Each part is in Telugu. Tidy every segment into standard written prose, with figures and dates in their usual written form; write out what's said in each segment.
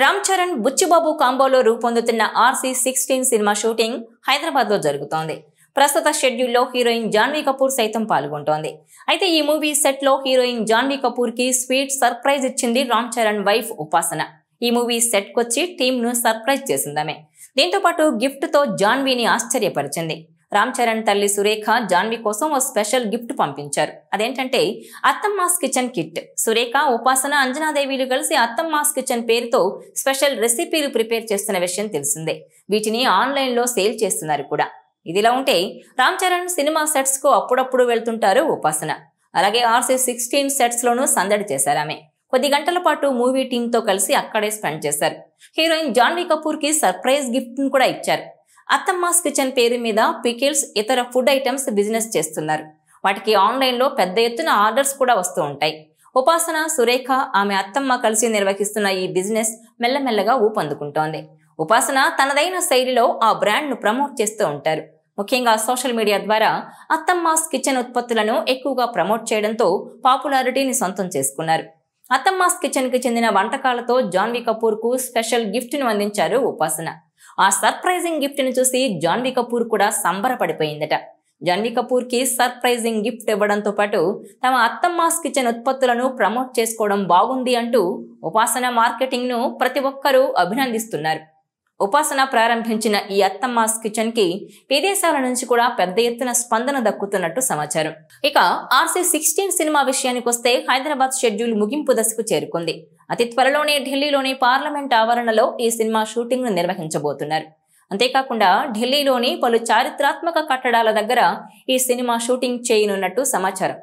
రామ్ చరణ్ బుచ్చిబాబు కాంబోలో రూపొందుతున్న RC16 సినిమా షూటింగ్ హైదరాబాద్ లో జరుగుతోంది. ప్రస్తుత షెడ్యూల్లో హీరోయిన్ జాన్వీ కపూర్ సైతం పాల్గొంటోంది. అయితే ఈ మూవీ సెట్ లో హీరోయిన్ జాన్వీ కపూర్ కి స్వీట్ సర్ప్రైజ్ ఇచ్చింది రామ్ చరణ్ వైఫ్ ఉపాసన. ఈ మూవీ సెట్ కొచ్చి టీమ్ ను సర్ప్రైజ్ చేసిందామె. దీంతో పాటు గిఫ్ట్ తో జాన్వీని ఆశ్చర్యపరిచింది. రామ్ చరణ్ తల్లి సురేఖ జాన్వీ కోసం ఓ స్పెషల్ గిఫ్ట్ పంపించారు. అదేంటంటే అత్తమ్మాస్ కిచెన్ కిట్. సురేఖ, ఉపాసన, అంజనాదేవిలు కలిసి అత్తమ్మాస్ కిచెన్ పేరుతో స్పెషల్ రెసిపీలు ప్రిపేర్ చేస్తున్న విషయం తెలిసిందే. వీటిని ఆన్లైన్ లో సేల్ చేస్తున్నారు కూడా. ఇదిలా ఉంటే రామ్ చరణ్ సినిమా సెట్స్ కు అప్పుడప్పుడు వెళ్తుంటారు ఉపాసన. అలాగే RC16 సెట్స్ లోనూ సందడి చేశారామె. కొద్ది గంటల పాటు మూవీ టీమ్ తో కలిసి అక్కడే స్పెండ్ చేశారు. హీరోయిన్ జాన్వీ కపూర్ కి సర్ప్రైజ్ గిఫ్ట్ ను కూడా ఇచ్చారు. అత్తమ్మాస్ కిచెన్ పేరు మీద పికిల్స్, ఇతర ఫుడ్ ఐటమ్స్ బిజినెస్ చేస్తున్నారు. వాటికి ఆన్లైన్ లో పెద్ద ఎత్తున ఆర్డర్స్ కూడా వస్తూ ఉంటాయి. ఉపాసన, సురేఖ, ఆమె అత్తమ్మ కలిసి నిర్వహిస్తున్న ఈ బిజినెస్ మెల్లమెల్లగా ఊపందుకుంటోంది. ఉపాసన తనదైన శైలిలో ఆ బ్రాండ్ ను ప్రమోట్ చేస్తూ ఉంటారు. ముఖ్యంగా సోషల్ మీడియా ద్వారా అత్తమ్మాస్ కిచెన్ ఉత్పత్తులను ఎక్కువగా ప్రమోట్ చేయడంతో పాపులారిటీని సొంతం చేసుకున్నారు. అత్తమ్మాస్ కిచెన్ కి చెందిన వంటకాలతో జాన్వీ కపూర్ కు స్పెషల్ గిఫ్ట్ ను అందించారు ఉపాసన. ఆ సర్ప్రైజింగ్ గిఫ్ట్ ను చూసి జాన్వీ కపూర్ కూడా సంబరపడిపోయిందట. జాన్వీ కపూర్ కి సర్ప్రైజింగ్ గిఫ్ట్ ఇవ్వడంతో పాటు తమ అత్తమ్మాస్ కిచెన్ ఉత్పత్తులను ప్రమోట్ చేసుకోవడం బాగుంది అంటూ ఉపాసన మార్కెటింగ్ ను ప్రతి ఒక్కరూ అభినందిస్తున్నారు. ఉపాసన ప్రారంభించిన ఈ అత్తమ్మాస్ కిచెన్ కి విదేశాల నుంచి కూడా పెద్ద ఎత్తున స్పందన దక్కుతున్నట్టు సమాచారం. ఇక RC16 సినిమా విషయానికి వస్తే హైదరాబాద్ షెడ్యూల్ ముగింపు దశకు చేరుకుంది. అతి త్వరలోనే ఢిల్లీలోని పార్లమెంట్ ఆవరణలో ఈ సినిమా షూటింగ్ ను నిర్వహించబోతున్నారు. అంతేకాకుండా ఢిల్లీలోని పలు చారిత్రాత్మక కట్టడాల దగ్గర ఈ సినిమా షూటింగ్ చేయనున్నట్టు సమాచారం.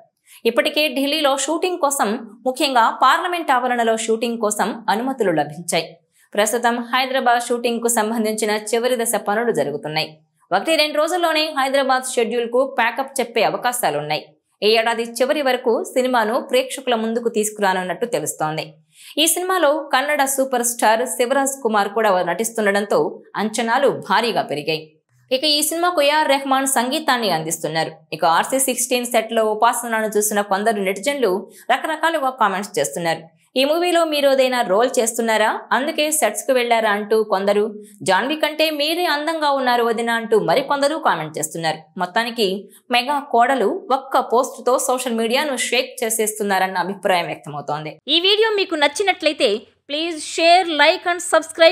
ఇప్పటికే ఢిల్లీలో షూటింగ్ కోసం, ముఖ్యంగా పార్లమెంట్ ఆవరణలో షూటింగ్ కోసం అనుమతులు లభించాయి. ప్రస్తుతం హైదరాబాద్ షూటింగ్ కు సంబంధించిన చివరి దశ పనులు జరుగుతున్నాయి. 1-2 రోజుల్లోనే హైదరాబాద్ షెడ్యూల్ కు ప్యాకప్ చెప్పే అవకాశాలున్నాయి. ఈ ఏడాది చివరి వరకు సినిమాను ప్రేక్షకుల ముందుకు తీసుకురానున్నట్టు తెలుస్తోంది. ఈ సినిమాలో కన్నడ సూపర్ స్టార్ శివరాజ్ కుమార్ కూడా నటిస్తుండటంతో అంచనాలు భారీగా పెరిగాయి. ఇక ఈ సినిమాకు AR రెహమాన్ సంగీతాన్ని అందిస్తున్నారు. ఇక RC16 సెట్ లో ఉపాసనను చూసిన కొందరు నెటిజన్లు రకరకాలుగా కామెంట్స్ చేస్తున్నారు. ఈ మూవీలో మీరు ఏదైనా రోల్ చేస్తున్నారా, అందుకే సెట్స్ కు వెళ్లారా అంటూ కొందరు, జాన్వీ కంటే మీరే అందంగా ఉన్నారు వదిన అంటూ మరికొందరు కామెంట్ చేస్తున్నారు. మొత్తానికి మెగా కోడలు ఒక్క పోస్ట్ తో సోషల్ మీడియాను షేక్ చేసేస్తున్నారన్న అభిప్రాయం వ్యక్తమవుతోంది. ఈ వీడియో మీకు నచ్చినట్లయితే please share, like and subscribe.